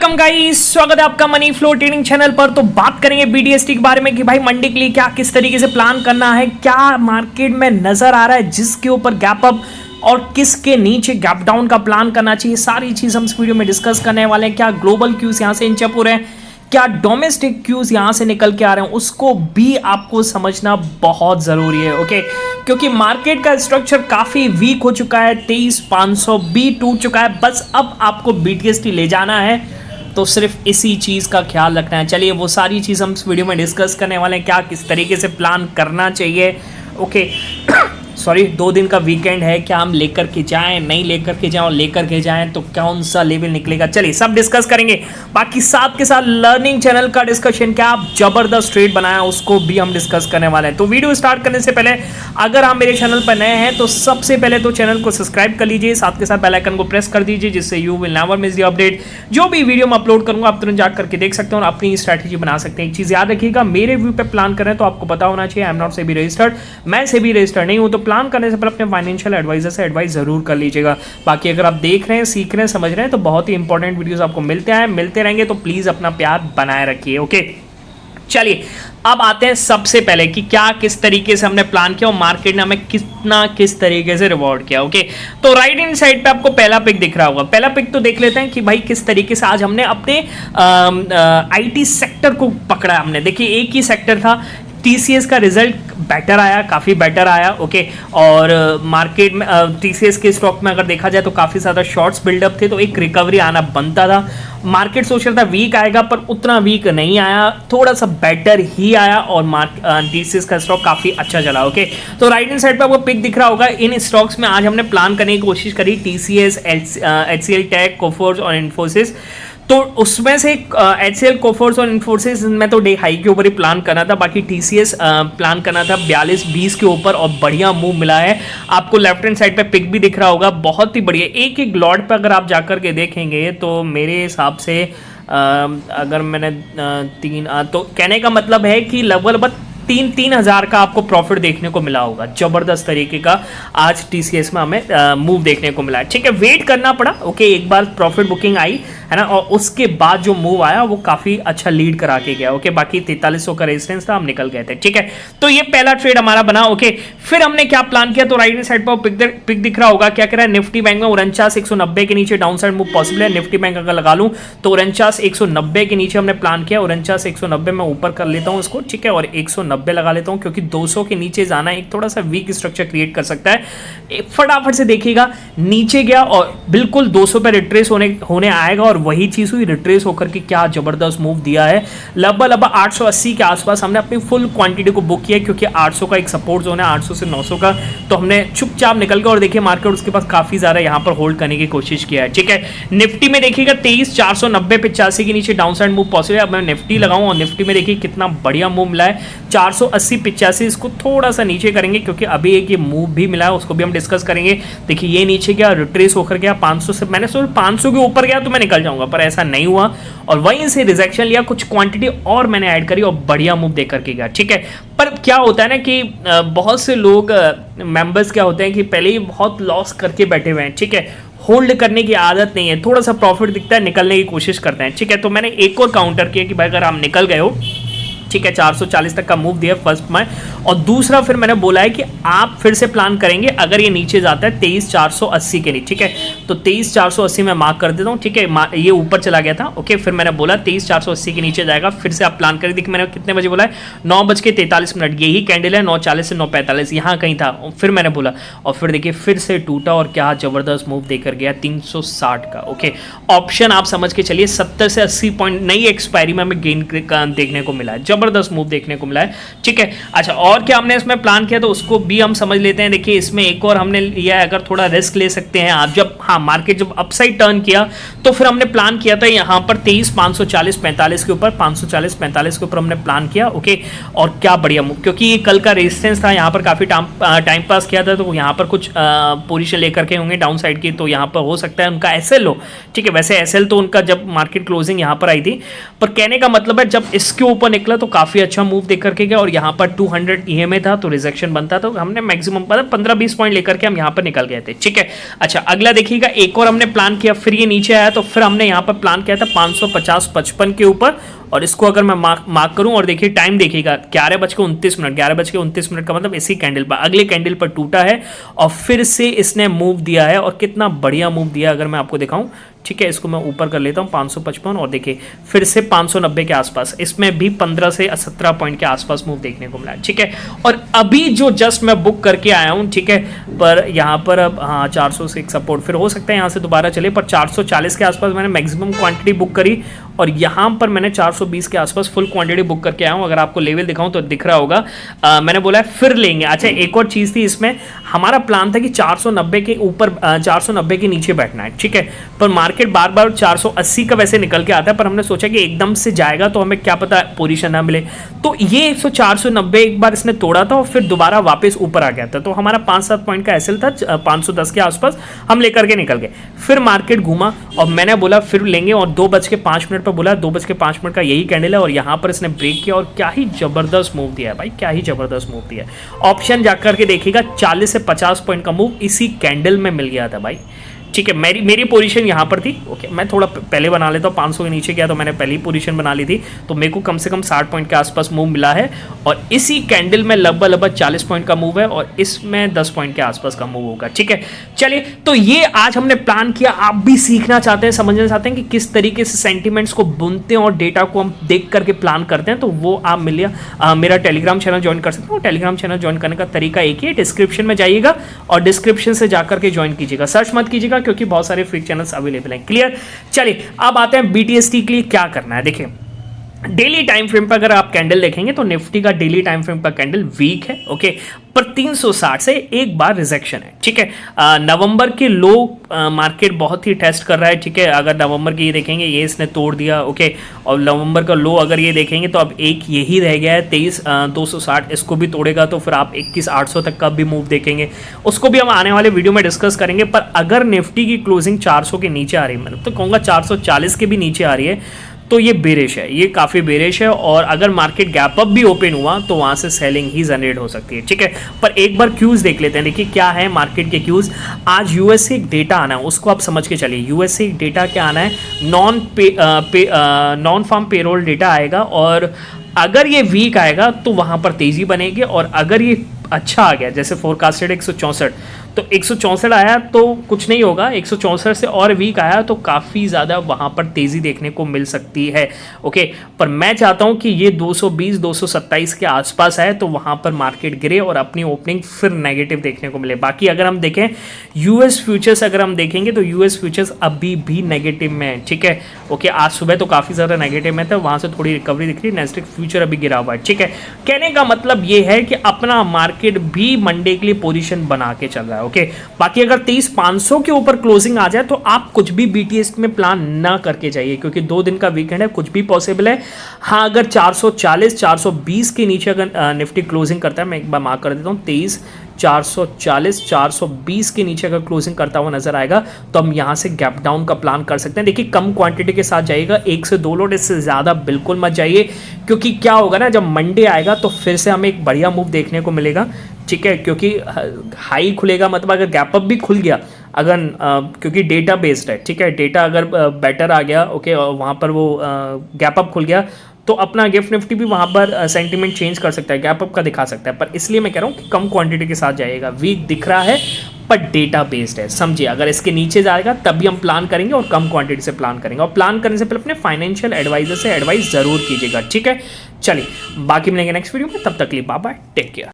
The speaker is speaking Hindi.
वेलकम गाइस, स्वागत है आपका मनी फ्लो ट्रेडिंग चैनल पर। तो बात करेंगे बीडीएसटी के बारे में कि भाई मंडे के लिए क्या किस तरीके से प्लान करना है, क्या मार्केट में नजर आ रहा है, जिसके ऊपर गैप अप और किसके नीचे गैप डाउन का प्लान करना चाहिए। सारी चीज हम इस वीडियो में डिस्कस करने वाले हैं। क्या ग्लोबल क्यूज यहां से इंचअप हो रहे हैं, क्या डोमेस्टिक क्यूज यहां से निकल के आ रहे हैं, उसको भी आपको समझना बहुत जरूरी है। ओके, क्योंकि मार्केट का स्ट्रक्चर काफी वीक हो चुका है, 23,500 भी टूट चुका है। बस अब आपको बीटीएसटी ले जाना है, तो सिर्फ इसी चीज का ख्याल रखना है। चलिए वो सारी चीज हम इस वीडियो में डिस्कस करने वाले हैं, क्या किस तरीके से प्लान करना चाहिए। ओके सॉरी, 2 दिन का वीकेंड है, क्या हम लेकर के जाएं, नहीं लेकर के जाएं, और लेकर के जाएं तो कौन सा लेवल निकलेगा, चलिए सब डिस्कस करेंगे। बाकी साथ के साथ लर्निंग चैनल का डिस्कशन, क्या आप जबरदस्त ट्रेड बनाया, उसको भी हम डिस्कस करने वाले हैं। तो वीडियो स्टार्ट करने से पहले अगर आप मेरे चैनल पर नए हैं तो सबसे पहले तो चैनल को सब्सक्राइब कर लीजिए, साथ के साथ बेल आइकन को प्रेस कर दीजिए, जिससे you will never miss the update. जो भी वीडियो मैं अपलोड करूंगा आप तुरंत जाकर के देख सकते हैं और अपनी स्ट्रैटेजी बना सकते हैं। एक चीज याद रखिएगा, मेरे व्यू पे प्लान करें तो आपको पता होना चाहिए I am not SEBI registered, मैं सेबी रजिस्टर्ड नहीं हूं। तो प्लान करने से पहले अपने फाइनेंशियल एडवाइजर से एडवाइस जरूर कर लीजिएगा। बाकी अगर आप देख रहे हैं, सीख रहे हैं, समझ रहे हैं तो बहुत ही इंपॉर्टेंट वीडियोस आपको मिलते रहेंगे, तो प्लीज अपना प्यार बनाए रखिए। ओके चलिए अब आते हैं सबसे पहले कि क्या किस तरीके से हमने प्लान किया और मार्केट ने हमें किस तरीके से रिवॉर्ड किया। ओके, तो राइट हैंड साइड पे आपको पहला पिक दिख रहा होगा। पहला पिक तो देख लेते हैं कि भाई किस तरीके से आज हमने अपने आईटी सेक्टर को पकड़ा। हमने देखिए एक ही सेक्टर था, टीसीएस का रिजल्ट बेटर आया, काफ़ी बेटर आया। ओके, और मार्केट में टीसीएस के स्टॉक में अगर देखा जाए तो काफ़ी ज़्यादा शॉर्ट्स बिल्डअप थे, तो एक रिकवरी आना बनता था। मार्केट सोच रहा था वीक आएगा, पर उतना वीक नहीं आया, थोड़ा सा बेटर ही आया और टीसीएस का स्टॉक काफ़ी अच्छा चला। ओके, तो राइट हैंड साइड पे आपको पिक दिख रहा होगा। इन स्टॉक्स में आज हमने प्लान करने की कोशिश करी, टीसीएस, एचसीएल टेक, कोफोर्ज और इन्फोसिस। तो उसमें से एचसीएल, कोफोर्ज और इन्फोसिस में तो डे हाई के ऊपर ही प्लान करना था, बाकी टीसीएस प्लान करना था 42-20 के ऊपर, और बढ़िया मूव मिला है। आपको लेफ्ट हैंड साइड पे पिक भी दिख रहा होगा, बहुत ही बढ़िया। एक लॉट पे अगर आप जाकर के देखेंगे तो मेरे हिसाब से अगर मैंने तो कहने का मतलब है कि लगभग 3 हज़ार का आपको प्रॉफिट देखने को मिला होगा। जबरदस्त तरीके का आज टीसीएस में हमें मूव देखने को मिला है। ठीक है, वेट करना पड़ा। ओके, एक बार प्रॉफिट बुकिंग आई है ना, और उसके बाद जो मूव आया वो काफी अच्छा लीड करा के गया। ओके, बाकी 4300 का रेजिस्टेंस था, हम निकल गए थे। ठीक है, तो ये पहला ट्रेड हमारा बना। ओके, फिर हमने क्या प्लान किया, तो राइट साइड पर पिक दिख रहा होगा, क्या कह रहा है, निफ्टी बैंक में 49,190 के नीचे डाउन साइड मूव पॉसिबल है। निफ्टी बैंक अगर लगा लूं तो 49,190 के नीचे हमने प्लान किया, 49,190 में ऊपर कर लेता हूं इसको। ठीक है, और 190 लगा लेता हूं, क्योंकि 200 के नीचे जाना एक थोड़ा सा वीक स्ट्रक्चर क्रिएट कर सकता है। फटाफट से देखिएगा, नीचे गया और बिल्कुल 200 पे रिट्रेस होने आएगा, और वही चीज हुई, रिट्रेस होकर के क्या जबरदस्त मूव दिया है। लगभग 880 के आसपास हमने अपनी फुल क्वांटिटी को बुक किया, क्योंकि 800 का एक सपोर्ट जोन है, 800 से 900 का, तो हमने चुपचाप निकल गए। और देखिए मार्केट उसके पास काफी ज्यादा यहां पर होल्ड करने की कोशिश किया है। ठीक है, निफ्टी में देखिएगा 23,490 85 के नीचे डाउन साइड मूव पॉसिबल है। अब मैं निफ्टी लगाऊं और निफ्टी में देखिए कितना बढ़िया मूव मिला है, 480 85, इसको थोड़ा सा नीचे करेंगे क्योंकि अभी एक ये मूव भी मिला है, उसको भी हम डिस्कस करेंगे। देखिए ये नीचे गया, रिट्रेस होकर गया 500 से, मैंने सोचा 500 के ऊपर गया तो मैं निकल जाऊंगा, पर ऐसा नहीं हुआ, और वहीं से रिजेक्शन लिया, कुछ क्वांटिटी और मैंने ऐड करी और बढ़िया मूव देकर के गया। ठीक है, पर क्या होता है ना कि बहुत से लोग मेंबर्स क्या होते हैं कि पहले ही बहुत लॉस करके बैठे हुए हैं। ठीक है, होल्ड करने की आदत नहीं है, थोड़ा सा प्रॉफिट दिखता है, निकलने की कोशिश करते हैं। ठीक है, तो मैंने एक और काउंटर किया कि भाई अगर आप निकल गए हो, ठीक है, 440 तक का मूव दिया फर्स्ट में, और दूसरा फिर मैंने बोला है कि आप फिर से प्लान करेंगे अगर ये नीचे जाता है 23,480 के नीचे। ठीक है, तो 23,480 में मार्क कर देता हूँ। ठीक है, ये ऊपर चला गया था। ओके, फिर मैंने बोला 23,480 के नीचे जाएगा, फिर से आप प्लान करें। देखिए मैंने कितने बजे बोला है, 9:43, यही कैंडल है, 9:40 से 9:45 यहाँ कहीं था, फिर मैंने बोला, और फिर देखिए फिर से टूटा और क्या जबरदस्त मूव देकर गया 360 का। ओके, ऑप्शन आप समझ के चलिए 70 से 80 पॉइंट नई एक्सपायरी में हमें गेन देखने को मिला है, जबरदस्त मूव देखने को मिला है। ठीक है, अच्छा और क्या हमने इसमें प्लान किया तो उसको भी हम समझ लेते हैं। देखिए इसमें एक और हमने लिया है, अगर थोड़ा रिस्क ले सकते हैं आप, जब मार्केट जब अपसाइड टर्न किया तो फिर हमने प्लान किया था यहाँ पर 23,540-45 के ऊपर, 540-45 के ऊपर हमने प्लान किया। ओके, और क्या बढ़िया मूव, क्योंकि ये कल का रेजिस्टेंस था, यहाँ पर काफी टाइम पास किया था, तो यहाँ पर कुछ पोजीशन लेकर के होंगे डाउन साइड की, तो यहाँ पर हो सकता है उनका एसएल हो। ठीक है, वैसे एसएल तो उनका जब मार्केट क्लोजिंग यहाँ पर आई थी, पर कहने का मतलब है जब इसके ऊपर निकला तो काफी अच्छा मूव देख करके गया, और यहाँ पर 200 EMA था तो रिजेक्शन बनता, तो हमने मैक्सिमम 15-20 पॉइंट लेकर के हम यहाँ पर निकल गए थे, ठीक है। अच्छा अगला देखिएगा, एक और हमने प्लान किया, फिर ये नीचे आया, तो फिर हमने यहाँ पर प्लान किया था 550-55 के ऊपर, और इसको अगर मैं मार्क करूं और देखिए टाइम देखिएगा 11:29, 11:29 का मतलब इसी कैंडल पर, अगले कैंडल पर टूटा है और फिर से इसने मूव दिया है, और कितना बढ़िया मूव दिया अगर मैं आपको दिखाऊं, ठीक है। इसको मैं ऊपर कर लेता हूं 555, और देखिए फिर से 590 के आसपास, इसमें भी 15 से 17 पॉइंट के आसपास मूव देखने को मिला, ठीक है। और अभी जो जस्ट मैं बुक करके आया हूं, ठीक है, पर यहाँ पर अब हाँ 400 से एक सपोर्ट, फिर हो सकता है यहाँ से दोबारा चले, पर 440 के आसपास मैंने मैक्सिमम क्वांटिटी बुक करी, और यहाँ पर मैंने 420 के आसपास फुल क्वांटिटी बुक करके आया हूँ। अगर आपको लेवल दिखाऊं तो दिख रहा होगा, मैंने बोला है फिर लेंगे। अच्छा एक और चीज़ थी इसमें, हमारा प्लान था कि 490 के ऊपर 490 के नीचे बैठना है, ठीक है, पर मार्केट बार बार 480 का वैसे निकल के आता है, पर हमने सोचा कि एकदम से जाएगा तो हमें क्या पता पोजीशन ना मिले, तो ये 490 एक बार इसने तोड़ा था और फिर दोबारा वापस ऊपर आ गया था, तो हमारा 5-7 पॉइंट का एसएल था, 510 के आसपास हम लेकर के निकल गए। फिर मार्केट घूमा और मैंने बोला फिर लेंगे, और 2:05 पर बोला, 2:05 का यही कैंडल है, और यहाँ पर इसने ब्रेक किया, और क्या ही जबरदस्त मूव दिया है भाई, क्या ही जबरदस्त मूव दिया है। ऑप्शन जाकर के देखिएगा 40 से 50 पॉइंट का मूव इसी कैंडल में मिल गया था भाई, ठीक है। मेरी पोजीशन यहाँ पर थी, ओके, मैं थोड़ा पहले बना लेता हूँ, 500 के नीचे गया तो मैंने पहली पोजीशन बना ली थी, तो मेरे को कम से कम 60 पॉइंट के आसपास मूव मिला है, और इसी कैंडल में लगभग 40 पॉइंट का मूव है, और इसमें 10 पॉइंट के आसपास का मूव होगा, ठीक है। चलिए, तो ये आज हमने प्लान किया, आप भी सीखना चाहते हैं, समझना चाहते हैं कि किस तरीके से सेंटिमेंट्स को बुनते हैं और डेटा को हम देख करके प्लान करते हैं, तो वो आप मेरा टेलीग्राम चैनल ज्वाइन कर सकते हो। टेलीग्राम चैनल ज्वाइन करने का तरीका एक ही है, डिस्क्रिप्शन में जाइएगा और डिस्क्रिप्शन से जाकर के ज्वाइन कीजिएगा, सर्च मत कीजिएगा क्योंकि बहुत सारे फ्री चैनल्स अवेलेबल हैं, क्लियर। चलिए अब आते हैं BTST के लिए क्या करना है। देखिए डेली टाइम फ्रेम पर अगर आप कैंडल देखेंगे तो निफ्टी का डेली टाइम फ्रेम का कैंडल वीक है, ओके, पर 360 से एक बार रिजेक्शन है, ठीक है। नवंबर के लो मार्केट बहुत ही टेस्ट कर रहा है, ठीक है। अगर नवंबर की ये देखेंगे, ये इसने तोड़ दिया, ओके, और नवंबर का लो अगर ये देखेंगे तो अब एक यही रह गया है 23,260, इसको भी तोड़ेगा तो फिर आप 21,800 तक का भी मूव देखेंगे, उसको भी हम आने वाले वीडियो में डिस्कस करेंगे। पर अगर निफ्टी की क्लोजिंग 400 के नीचे आ रही है, मतलब तो कहूँगा 440 के भी नीचे आ रही है, तो ये बेरिश है, ये काफ़ी बेरिश है, और अगर मार्केट गैप अप भी ओपन हुआ तो वहाँ से सेलिंग ही जनरेट हो सकती है, ठीक है। पर एक बार क्यूज देख लेते हैं, देखिए क्या है मार्केट के क्यूज। आज यूएस से एक डेटा आना है, उसको आप समझ के चलिए, यूएस से एक डेटा क्या आना है, नॉन फार्म पेरोल डेटा आएगा, और अगर ये वीक आएगा तो वहाँ पर तेज़ी बनेगी, और अगर ये अच्छा आ गया जैसे फोरकास्टेड 164, तो 164 आया तो कुछ नहीं होगा, 164 से और वीक आया तो काफ़ी ज़्यादा वहाँ पर तेज़ी देखने को मिल सकती है, ओके। पर मैं चाहता हूँ कि ये 220 227 के आसपास है तो वहाँ पर मार्केट गिरे और अपनी ओपनिंग फिर नेगेटिव देखने को मिले। बाकी अगर हम देखें यूएस फ्यूचर्स, अगर हम देखेंगे तो यूएस फ्यूचर्स अभी भी नेगेटिव में है, ठीक है, ओके। आज सुबह तो काफ़ी ज़्यादा नेगेटिव में था, वहाँ से थोड़ी रिकवरी दिख रही है, नेस्डेक फ्यूचर अभी गिरा हुआ है, ठीक है। कहने का मतलब ये है कि अपना मार्केट भी मंडे के लिए पोजीशन बना के चल रहा है, ओके। बाकी अगर 23,500 के ऊपर क्लोजिंग आ जाए तो आप कुछ भी BTS में प्लान ना करके जाइए, क्योंकि 2 दिन का वीकेंड है, कुछ भी पॉसिबल है। हाँ, अगर 440 420 के नीचे अगर निफ्टी क्लोजिंग करता है, मैं एक बार मार्क कर देता हूँ, 23,440 420 के नीचे अगर क्लोजिंग करता हुआ नजर आएगा तो हम यहाँ से गैप डाउन का प्लान कर सकते हैं। देखिए कम क्वांटिटी के साथ जाइएगा, 1 से 2 लॉट, इससे ज़्यादा बिल्कुल मत जाइए, क्योंकि क्या होगा ना, जब मंडे आएगा तो फिर से हमें एक बढ़िया मूव देखने को मिलेगा, ठीक है, क्योंकि हाई खुलेगा, मतलब अगर गैप अप भी खुल गया, अगर क्योंकि डेटा बेस्ड है, ठीक है, डेटा अगर बेटर आ गया, ओके, और वहाँ पर वो गैप अप खुल गया तो अपना गिफ्ट निफ्टी भी वहाँ पर सेंटीमेंट चेंज कर सकता है, गैप अप का दिखा सकता है। पर इसलिए मैं कह रहा हूँ कि कम क्वांटिटी के साथ जाइएगा, वीक दिख रहा है पर डेटा बेस्ड है, समझिए। अगर इसके नीचे जाएगा तभी हम प्लान करेंगे और कम क्वांटिटी से प्लान करेंगे, और प्लान करने से पहले अपने फाइनेंशियल एडवाइजर से एडवाइस जरूर कीजिएगा, ठीक है। चलिए बाकी मिलेंगे नेक्स्ट वीडियो में, तब तक के लिए बाय बाय, टेक केयर।